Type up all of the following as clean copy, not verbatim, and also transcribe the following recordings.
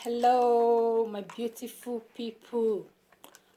Hello, my beautiful people.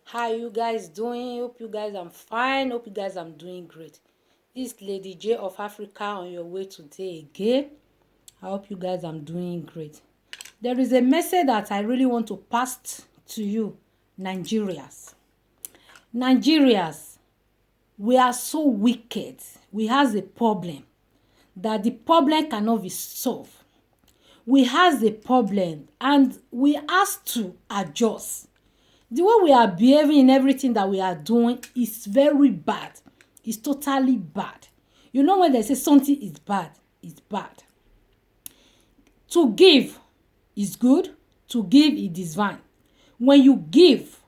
How you guys doing? Hope you guys are fine. Hope you guys are doing great. This Lady J of Africa on your way today again. I hope you guys are doing great. There is a message that I really want to pass to you, Nigerians. Nigerians, we are so wicked. We have a problem that the problem cannot be solved. We have a problem and we have to adjust. The way we are behaving in everything that we are doing is very bad. It's totally bad. You know when they say something is bad, it's bad. To give is good. To give is divine. When you give,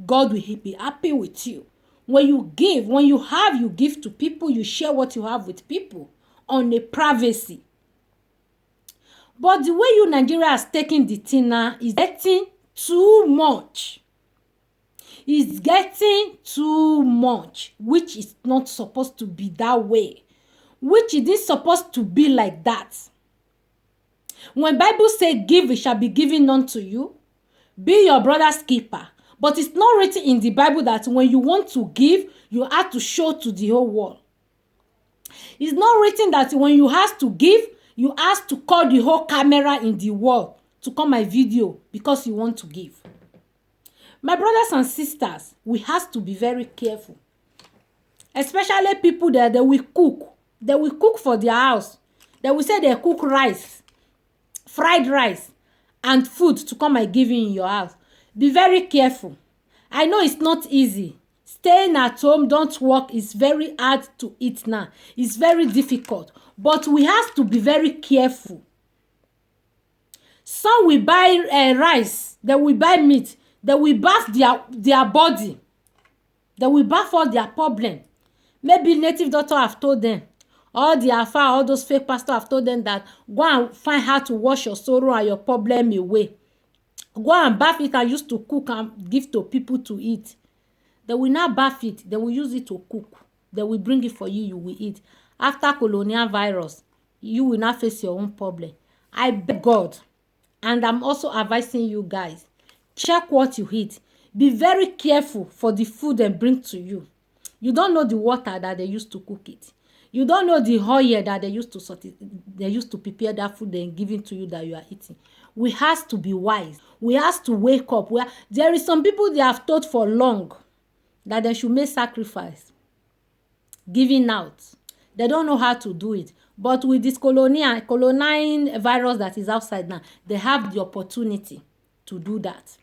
God will be happy with you. When you give, when you have, you give to people, you share what you have with people on a privacy. But the way you Nigeria has taken the thing now is getting too much. It's getting too much, which is not supposed to be that way. Which it is supposed to be like that. When Bible say give, it shall be given unto you. Be your brother's keeper. But it's not written in the Bible that when you want to give, you have to show to the whole world. It's not written that when you have to give, you have to call the whole camera in the world to come my video because you want to give. My brothers and sisters, we have to be very careful. Especially people that they will cook. They will cook for their house. They will say they cook rice, fried rice, and food to come and give you in your house. Be very careful. I know it's not easy. Staying at home, don't work, is very hard to eat now. It's very difficult. But we have to be very careful. Some will buy rice. They will buy meat. They will bath their body. They will bath all their problem. Maybe native doctor have told them. All the Alpha, all those fake pastors have told them that go and find how to wash your sorrow and your problem away. Go and bath it and use to cook and give to people to eat. They will not bath it. They will use it to cook. They will bring it for you. You will eat. After colonial virus, you will not face your own problem. I beg God, and I'm also advising you guys, check what you eat. Be very careful for the food they bring to you. You don't know the water that they used to cook it. You don't know the oil that they used to prepare that food and give it to you that you are eating. We have to be wise. We have to wake up. There is some people they have taught for long that they should make sacrifice, giving out. They don't know how to do it. But with this colonizing virus that is outside now, they have the opportunity to do that.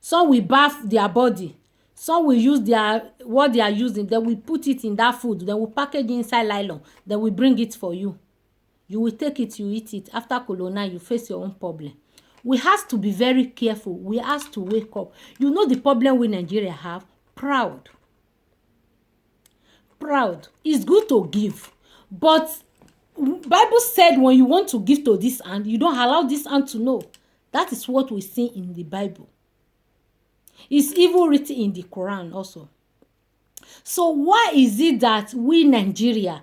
Some will bath their body. Some will use what they are using. They will put it in that food. They will package it inside nylon. They will bring it for you. You will take it, you eat it. After colonize, you face your own problem. We have to be very careful. We have to wake up. You know the problem we Nigeria have? Proud. It's good to give, but Bible said when you want to give to this hand, you don't allow this hand to know. That is what we see in the Bible. It's even written in the Quran also. So why is it that we Nigeria,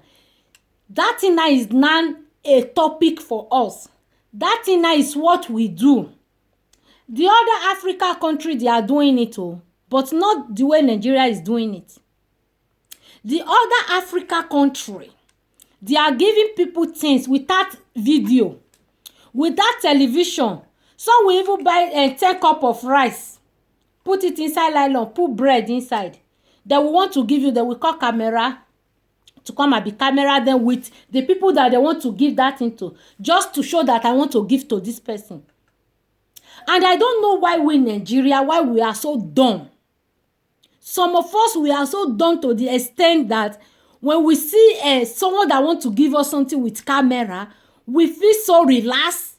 that thing is not a topic for us? That thing is what we do. The other Africa country, they are doing it all, but not the way Nigeria is doing it. The other Africa country, they are giving people things without video, without television. Some will even buy 10 cup of rice, put it inside nylon, put bread inside. They will want to give you, they will call camera to come and be camera them with the people that they want to give that into, just to show that I want to give to this person. And I don't know why we in Nigeria, why we are so dumb. Some of us, we are so dumb to the extent that when we see someone that wants to give us something with camera, we feel so relaxed.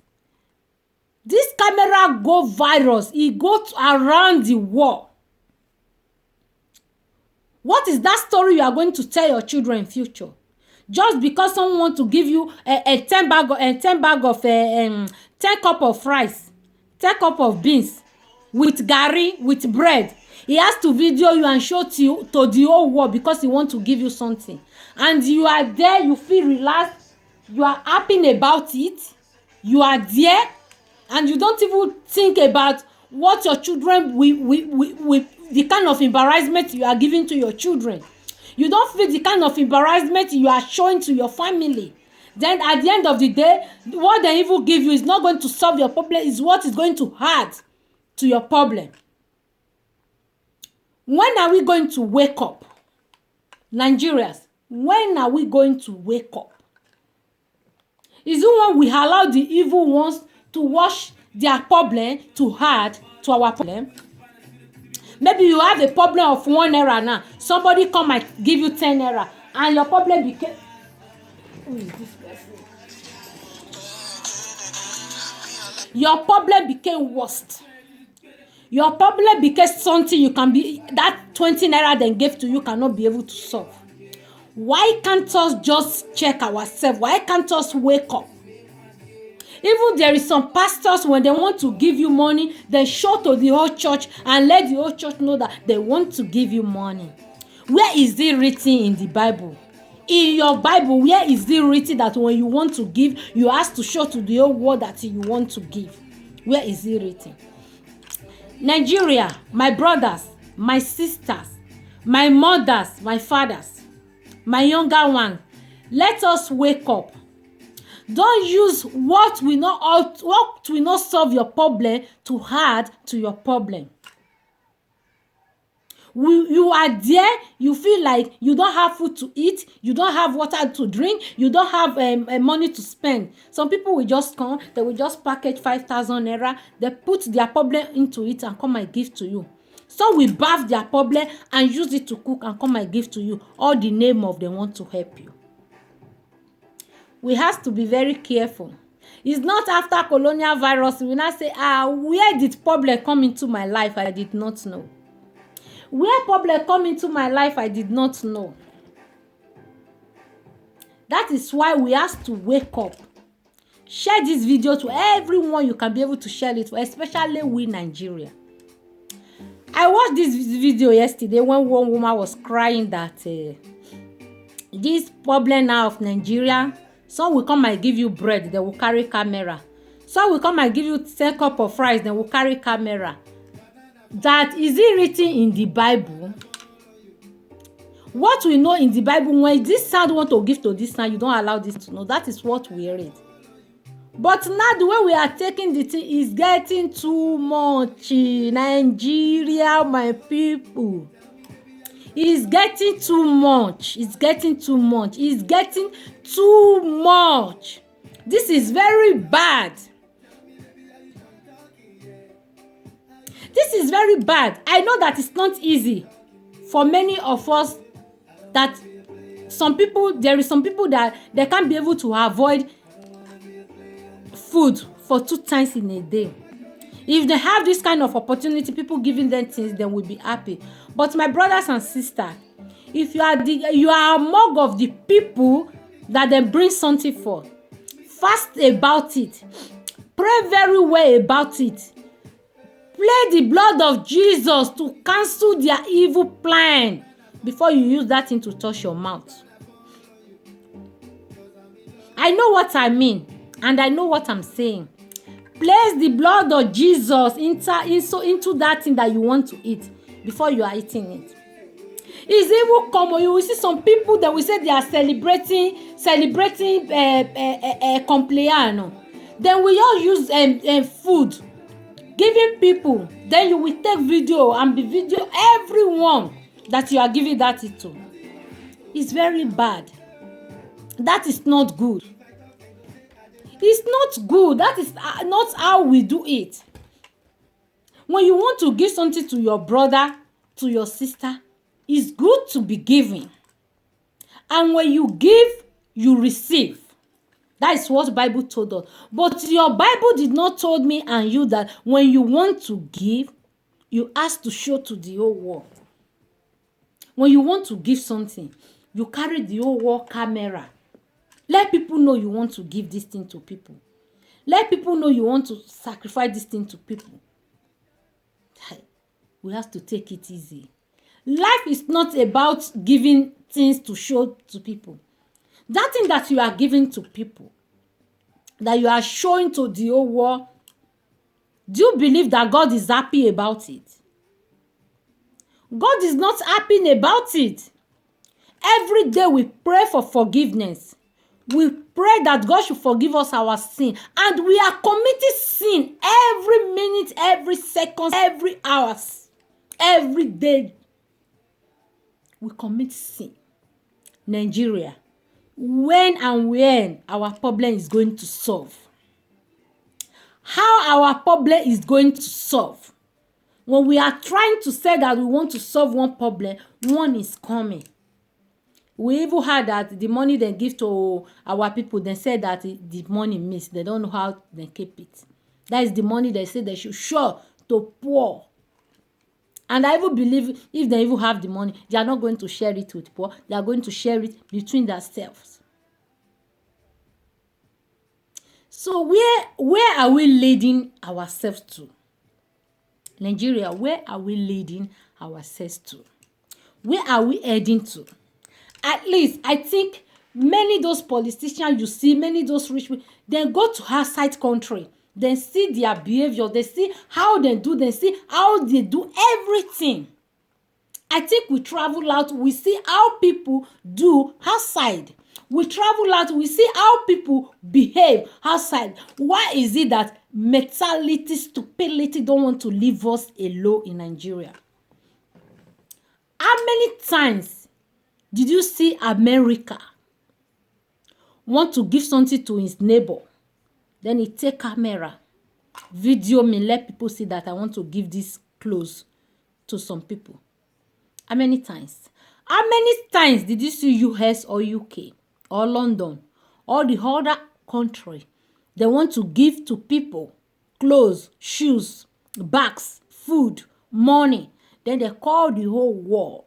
This camera go virus. It goes around the world. What is that story you are going to tell your children in future? Just because someone wants to give you a 10 cup of rice, 10 cup of beans, with garri, with bread. He has to video you and show to the whole world because he wants to give you something. And you are there, you feel relaxed, you are happy about it, you are there, and you don't even think about what your children will the kind of embarrassment you are giving to your children. You don't feel the kind of embarrassment you are showing to your family. Then at the end of the day, what they even give you is not going to solve your problem, is what is going to add to your problem. When are we going to wake up? Nigerians, when are we going to wake up? Is it when we allow the evil ones to wash their problem to add to our problem? Maybe you have a problem of 1 naira now. Somebody come and give you 10 naira, and your problem became. Who is this person? Your problem became worst. Your problem became something you can be, that 20 naira they gave to you cannot be able to solve. Why can't us just check ourselves? Why can't us wake up? Even there is some pastors, when they want to give you money, they show to the whole church and let the whole church know that they want to give you money. Where is it written in the Bible? In your Bible, where is it written that when you want to give, you have to show to the whole world that you want to give? Where is it written? Nigeria, my brothers, my sisters, my mothers, my fathers, my younger ones, let us wake up. Don't use what will not solve your problem to add to your problem. You are there, you feel like you don't have food to eat, you don't have water to drink, you don't have money to spend. Some people will just come, they will just package 5,000 naira, they put their problem into it and come and give to you. Some will bath their problem and use it to cook and come and give to you, all the name of they want to help you. We have to be very careful. It's not after colonial virus we now say, where did problem come into my life? I did not know. Where problem come into my life, I did not know. That is why we have to wake up. Share this video to everyone you can be able to share it for, especially we Nigeria. I watched this video yesterday when one woman was crying that this problem now of Nigeria, some will come and give you bread, they will carry camera. Some will come and give you 10 cup of rice, they will carry camera. That is it written in the Bible? What we know in the Bible, when this sound want to give to this sound, you don't allow this to know. That is what we read. But now the way we are taking the thing is getting too much. Nigeria, my people. It's getting too much. It's getting too much. It's getting too much. This is very bad. This is very bad. I know that it's not easy for many of us, that there is some people that they can't be able to avoid food for 2 times in a day. If they have this kind of opportunity, people giving them things, they will be happy. But my brothers and sisters, if you are among of the people that they bring something for, fast about it. Pray very well about it. Play the blood of Jesus to cancel their evil plan before you use that thing to touch your mouth. I know what I mean, and I know what I'm saying. Place the blood of Jesus into that thing that you want to eat before you are eating it. It's even common. You will see some people that will say they are celebrating compleanno. Then we all use food, giving people. Then you will take video and be video everyone that you are giving that to. It's very bad. That is not good. It's not good. That is not how we do it. When you want to give something to your brother, to your sister, it's good to be giving. And when you give, you receive. That is what the Bible told us. But your Bible did not told me and you that when you want to give, you ask to show to the whole world. When you want to give something, you carry the whole world camera. Let people know you want to give this thing to people. Let people know you want to sacrifice this thing to people. We have to take it easy. Life is not about giving things to show to people. That thing that you are giving to people, that you are showing to the whole world, Do you believe that God is happy about it? God is not happy about it. Every day we pray for forgiveness. We pray that God should forgive us our sin. And we are committing sin every minute, every second, every hour, every day. We commit sin. Nigeria, when and when our problem is going to solve? How our problem is going to solve? When we are trying to say that we want to solve one problem, one is coming. We even heard that the money they give to our people, they said that the money missed. They don't know how they keep it. That is the money they say they should show to poor. And I even believe if they even have the money, they are not going to share it with poor. They are going to share it between themselves. So where are we leading ourselves to? Nigeria, where are we leading ourselves to? Where are we heading to? At least, I think many those politicians you see, many those rich people, they go to outside country. They see their behavior. They see how they do. They see how they do everything. I think we travel out. We see how people do outside. We travel out. We see how people behave outside. Why is it that mentality, stupidity don't want to leave us alone in Nigeria? How many times did you see America want to give something to his neighbor? Then he take camera, video me, let people see that I want to give this clothes to some people. How many times? How many times did you see US or UK or London or the other country? They want to give to people clothes, shoes, bags, food, money. Then they call the whole world.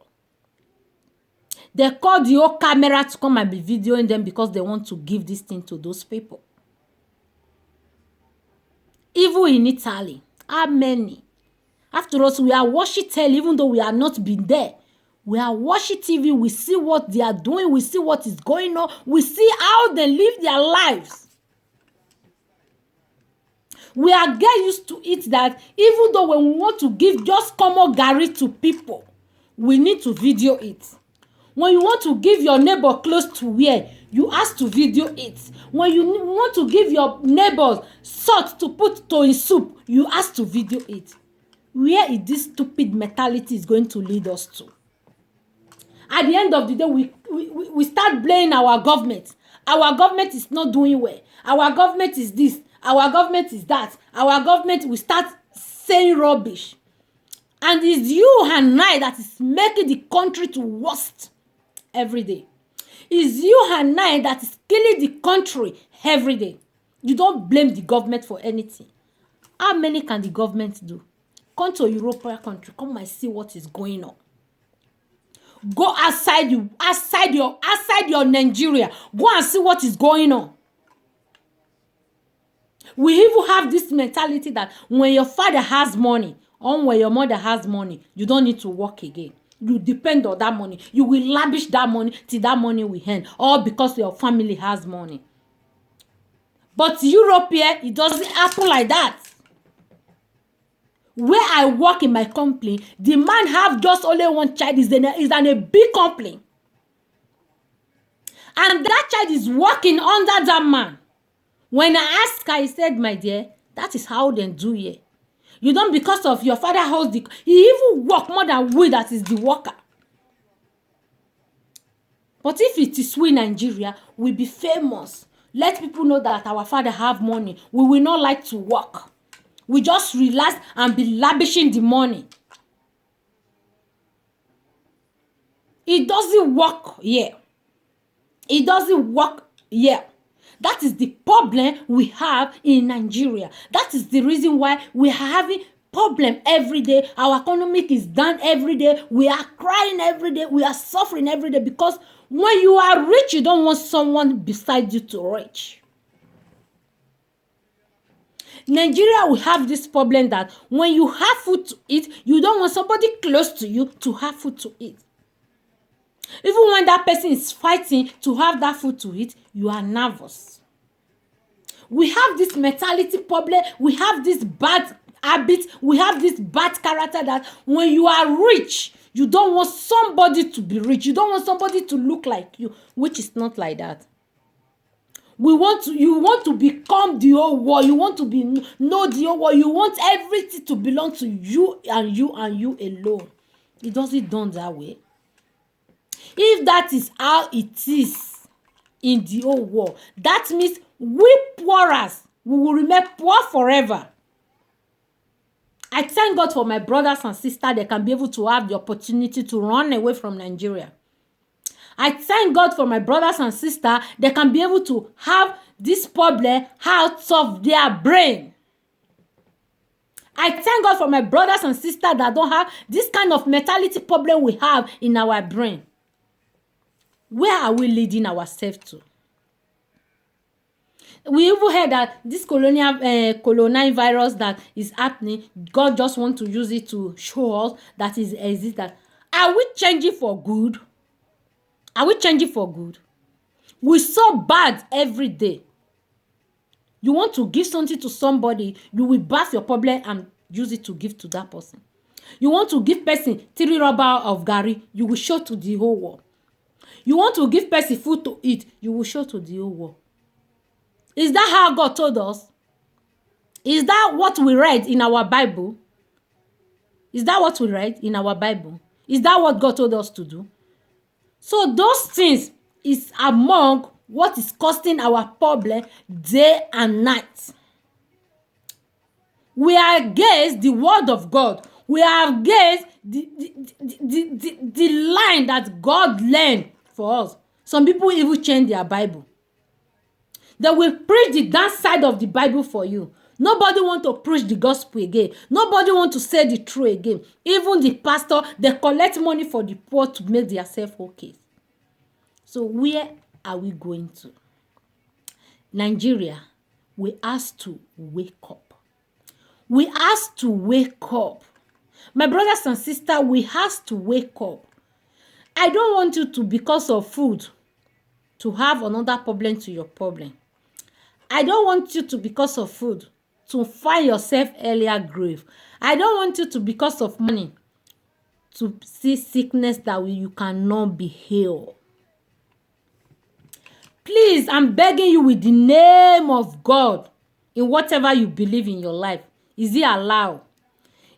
They call the whole camera to come and be videoing them because they want to give this thing to those people. Even in Italy, how many? After us, we are watching telly, even though we are not been there. We are watching TV, we see what they are doing, we see what is going on, we see how they live their lives. We are get used to it that even though when we want to give just common garri to people, we need to video it. When you want to give your neighbor clothes to wear, you ask to video it. When you want to give your neighbors salt to put to his soup, you ask to video it. Where is this stupid mentality is going to lead us to? At the end of the day, we start blaming our government. Our government is not doing well. Our government is this. Our government is that. Our government, we start saying rubbish. And it's you and I that is making the country to worst every day. It's you and I that is killing the country every day. You don't blame the government for anything. How many can the government do? Come to a European country. Come and see what is going on. Go outside your Nigeria. Go and see what is going on. We even have this mentality that when your father has money or when your mother has money, you don't need to work again. You depend on that money. You will lavish that money till that money will end. All because your family has money. But Europe here, it doesn't happen like that. Where I work in my company, the man have just only one child. Is in a big company. And that child is working under that man. When I asked her, he said, my dear, that is how they do here. You don't, because of your father holds the... He even work more than we that is the worker. But if it is we Nigeria, we'll be famous. Let people know that our father have money. We will not like to work. We just relax and be lavishing the money. It doesn't work here. It doesn't work here. That is the problem we have in Nigeria. That is the reason why we are having problem every day. Our economic is down every day. We are crying every day. We are suffering every day because when you are rich, you don't want someone beside you to rich. Nigeria will have this problem that when you have food to eat, you don't want somebody close to you to have food to eat. Even when that person is fighting to have that food to eat, you are nervous. We have this mentality problem. We have this bad habit, we have this bad character that when you are rich, you don't want somebody to be rich. You don't want somebody to look like you, which is not like that. You want to become the whole world. You want to know the whole world. You want everything to belong to you and you and you alone. It doesn't done that way. If that is how it is in the whole world, that means we poorers, we will remain poor forever. I thank God for my brothers and sisters. They can be able to have the opportunity to run away from Nigeria. I thank God for my brothers and sisters. They can be able to have this problem out of their brain. I thank God for my brothers and sisters that don't have this kind of mentality problem we have in our brain. Where are we leading ourselves to? We even heard that this coronavirus that is happening, God just want to use it to show us that it exists. That are we changing for good? Are we changing for good? We're so bad every day. You want to give something to somebody, you will bath your problem and use it to give to that person. You want to give person 3 rubber of garri, you will show to the whole world. You want to give person food to eat, you will show to the whole world. Is that how God told us? Is that what we read in our Bible? Is that what we read in our Bible? Is that what God told us to do? So those things is among what is causing our problem day and night. We are against the word of God. We are against the line that God learned for us. Some people even change their Bible. They will preach the dark side of the Bible for you. Nobody want to preach the gospel again. Nobody want to say the truth again. Even the pastor, they collect money for the poor to make themselves okay. So where are we going to? Nigeria, we ask to wake up. We ask to wake up. My brothers and sisters, we ask to wake up. I don't want you to, because of food, to have another problem to your problem. I don't want you to, because of food, to find yourself earlier grave. I don't want you to, because of money, to see sickness that you cannot be healed. Please, I'm begging you with the name of God, in whatever you believe in your life. Is it Allah?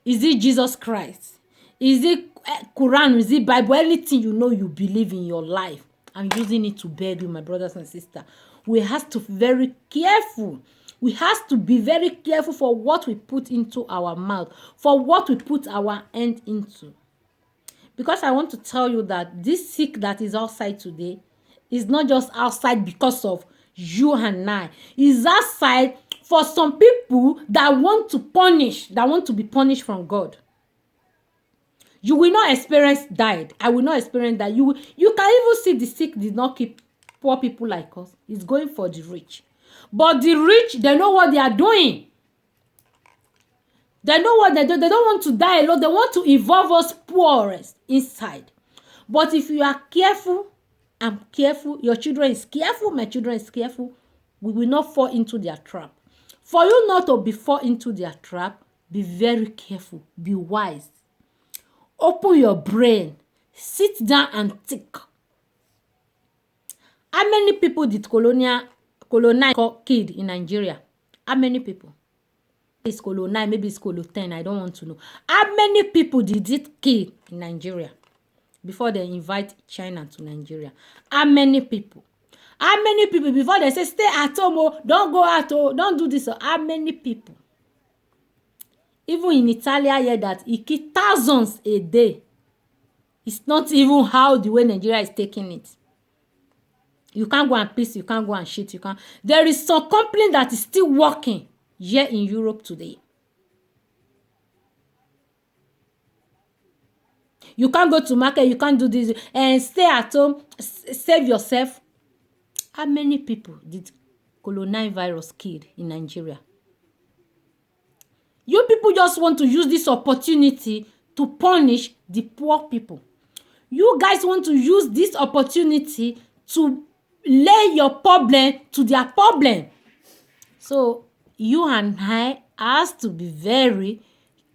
Is it Jesus Christ? Is it Quran? Is it Bible? Anything you know you believe in your life. I'm using it to beg you, my brothers and sisters. We have to be very careful. We have to be very careful for what we put into our mouth, for what we put our hand into. Because I want to tell you that this sick that is outside today is not just outside because of you and I. It's outside for some people that want to punish, that want to be punished from God. You will not experience that. I will not experience that. You can even see the sick did not keep poor people like us. It's going for the rich. But the rich, they know what they are doing. They know what they do. They don't want to die alone. They want to involve us poorest inside. But if you are careful, I'm careful, your children is careful, my children is careful, we will not fall into their trap. For you not to be fall into their trap, be very careful, be wise. Open your brain, sit down and think. How many people did colonize killed in Nigeria? How many people? It's Colo 9, maybe it's Colo 10, I don't want to know. How many people did it kill in Nigeria before they invite China to Nigeria? How many people? How many people before they say stay at home, oh, don't go out, oh, don't do this? Oh, how many people? Even in Italy, I hear that it kills thousands a day. It's not even how the way Nigeria is taking it. You can't go and piss, you can't go and shit, you can't. There is some company that is still working here in Europe today. You can't go to market, you can't do this, and stay at home, save yourself. How many people did coronavirus kill in Nigeria? You people just want to use this opportunity to punish the poor people. You guys want to use this opportunity to lay your problem to their problem. So you and I has to be very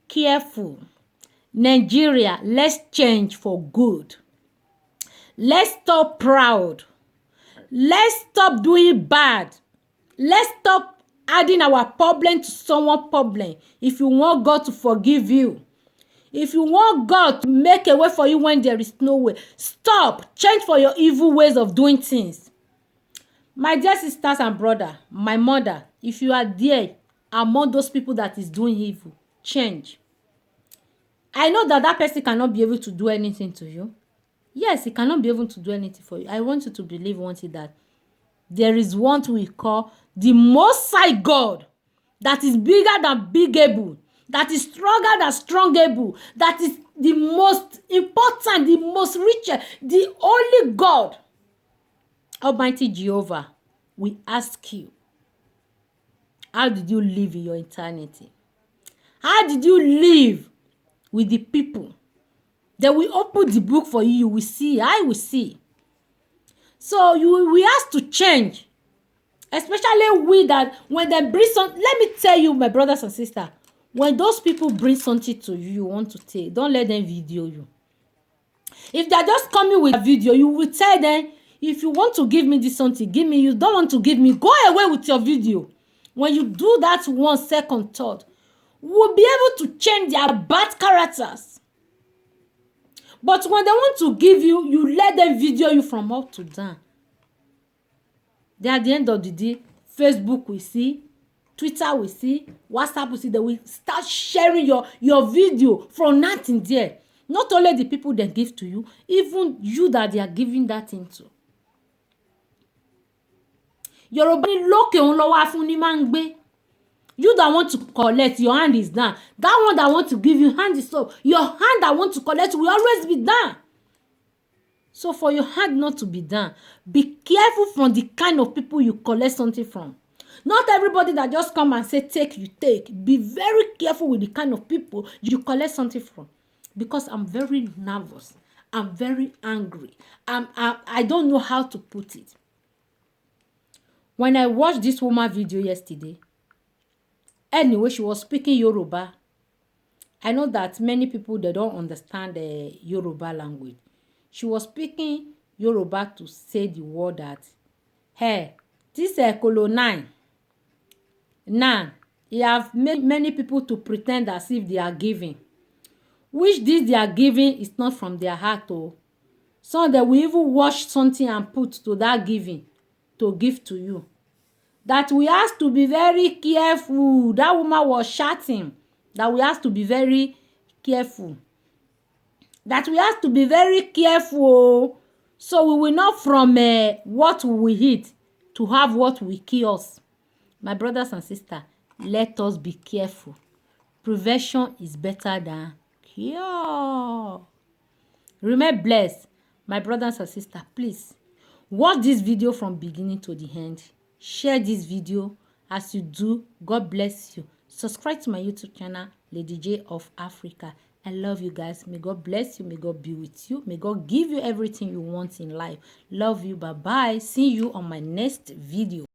careful. Nigeria, let's change for good. Let's stop proud. Let's stop doing bad. Let's stop adding our problem to someone's problem. If you want God to forgive you, if you want God to make a way for you when there is no way, stop. Change for your evil ways of doing things. My dear sisters and brother, my mother, if you are there among those people that is doing evil, change. I know that that person cannot be able to do anything to you. Yes, he cannot be able to do anything for you. I want you to believe one thing, that there is one we call the Most High God, that is bigger than big able, that is stronger than strong able, that is the most important, the most rich, the only God. Almighty Jehovah, we ask you, how did you live in your eternity? How did you live with the people? Then we open the book for you, you will see, I will see. So we have to change. Especially we that when they bring some, let me tell you, my brothers and sisters, when those people bring something to you, you want to take, don't let them video you. If they're just coming with a video, you will tell them, if you want to give me this something, give me. You don't want to give me, go away with your video. When you do that 1 second thought, we'll be able to change their bad characters. But when they want to give you, you let them video you from up to down. Then at the end of the day, Facebook we see, Twitter we see, WhatsApp we see, they will start sharing your video from nothing there. Not only the people they give to you, even you that they are giving that thing to. Yoruba ni lókè òun lọ́wọ́ afúnni máa ń gbé. You that want to collect, your hand is down. That one that want to give you, hand is up. Your hand that want to collect will always be down. So for your hand not to be down, be careful from the kind of people you collect something from. Not everybody that just come and say, take, you take. Be very careful with the kind of people you collect something from. Because I'm very nervous. I'm very angry. I don't know how to put it. When I watched this woman video yesterday, anyway, she was speaking Yoruba. I know that many people, they don't understand the Yoruba language. She was speaking Yoruba to say the word that, hey, this colonel, now, he have made many people to pretend as if they are giving. Which this they are giving is not from their heart. Oh. So they will even wash something and put to that giving to give to you. That we have to be very careful. That woman was shouting that we have to be very careful. That we have to be very careful. So we will not from what we eat to have what will kill us. My brothers and sisters, let us be careful. Prevention is better than cure. Remain blessed. My brothers and sisters, please watch this video from beginning to the end. Share this video. As you do, God bless you. Subscribe to my YouTube channel, Lady J of Africa. I love you guys. May God bless you. May God be with you. May God give you everything you want in life. Love you. Bye-bye. See you on my next video.